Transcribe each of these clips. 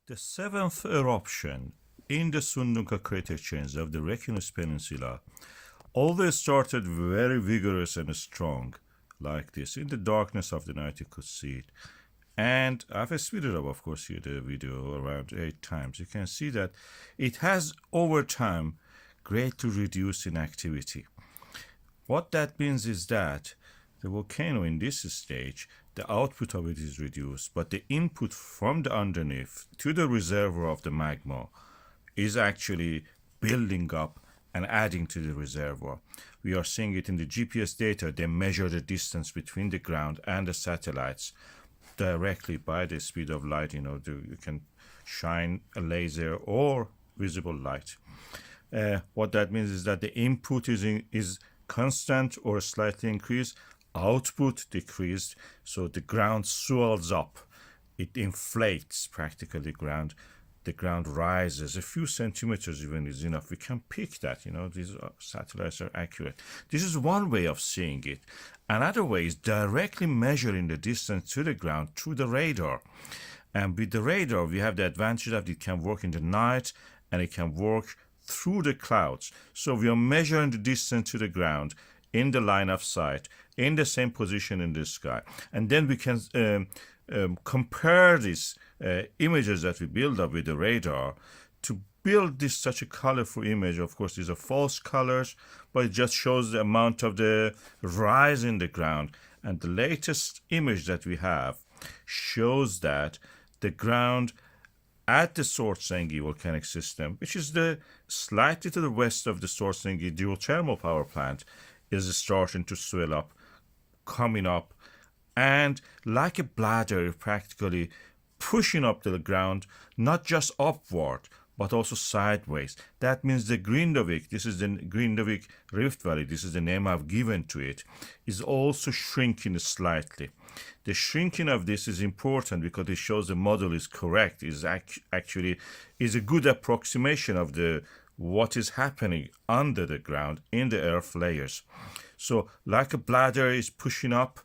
The seventh eruption in the Sundunga crater chains of the Reykjanes Peninsula always started very vigorous and strong, like this. In the darkness of the night, you could see it. And I've speeded up, of course, here the video around 8 times. You can see that it has, over time, greatly reduced in activity. What that means is that the volcano in this stage, the output of it is reduced, but the input from the underneath to the reservoir of the magma is actually building up and adding to the reservoir. We are seeing it in the GPS data. They measure the distance between the ground and the satellites directly by the speed of light. You can shine a laser or visible light. What that means is that the input is constant or slightly increased, output decreased, so the ground swells up. It inflates practically the ground. The ground rises a few centimeters even is enough. We can pick that, these satellites are accurate. This is one way of seeing it. Another way is directly measuring the distance to the ground through the radar. And with the radar, we have the advantage that it can work in the night and it can work through the clouds. So we are measuring the distance to the ground in the line of sight, in the same position in the sky. And then we can compare these images that we build up with the radar to build this such a colorful image. Of course, these are false colors, but it just shows the amount of the rise in the ground. And the latest image that we have shows that the ground at the Svartsengi volcanic system, which is slightly to the west of the Svartsengi geothermal power plant, is starting to swell up, coming up, and like a bladder, practically pushing up to the ground, not just upward, but also sideways. That means the Grindavik, this is the GIC Rift Valley, this is the name I've given to it, is also shrinking slightly. The shrinking of this is important because it shows the model is correct, is actually a good approximation of what is happening under the ground in the earth layers. So like a bladder is pushing up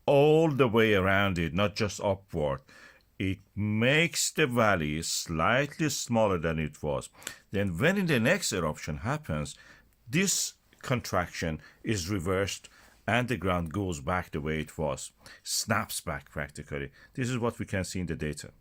all the way around it, not just upward. It makes the valley slightly smaller than it was. Then when the next eruption happens, this contraction is reversed and the ground goes back the way it was, snaps back practically. This is what we can see in the data.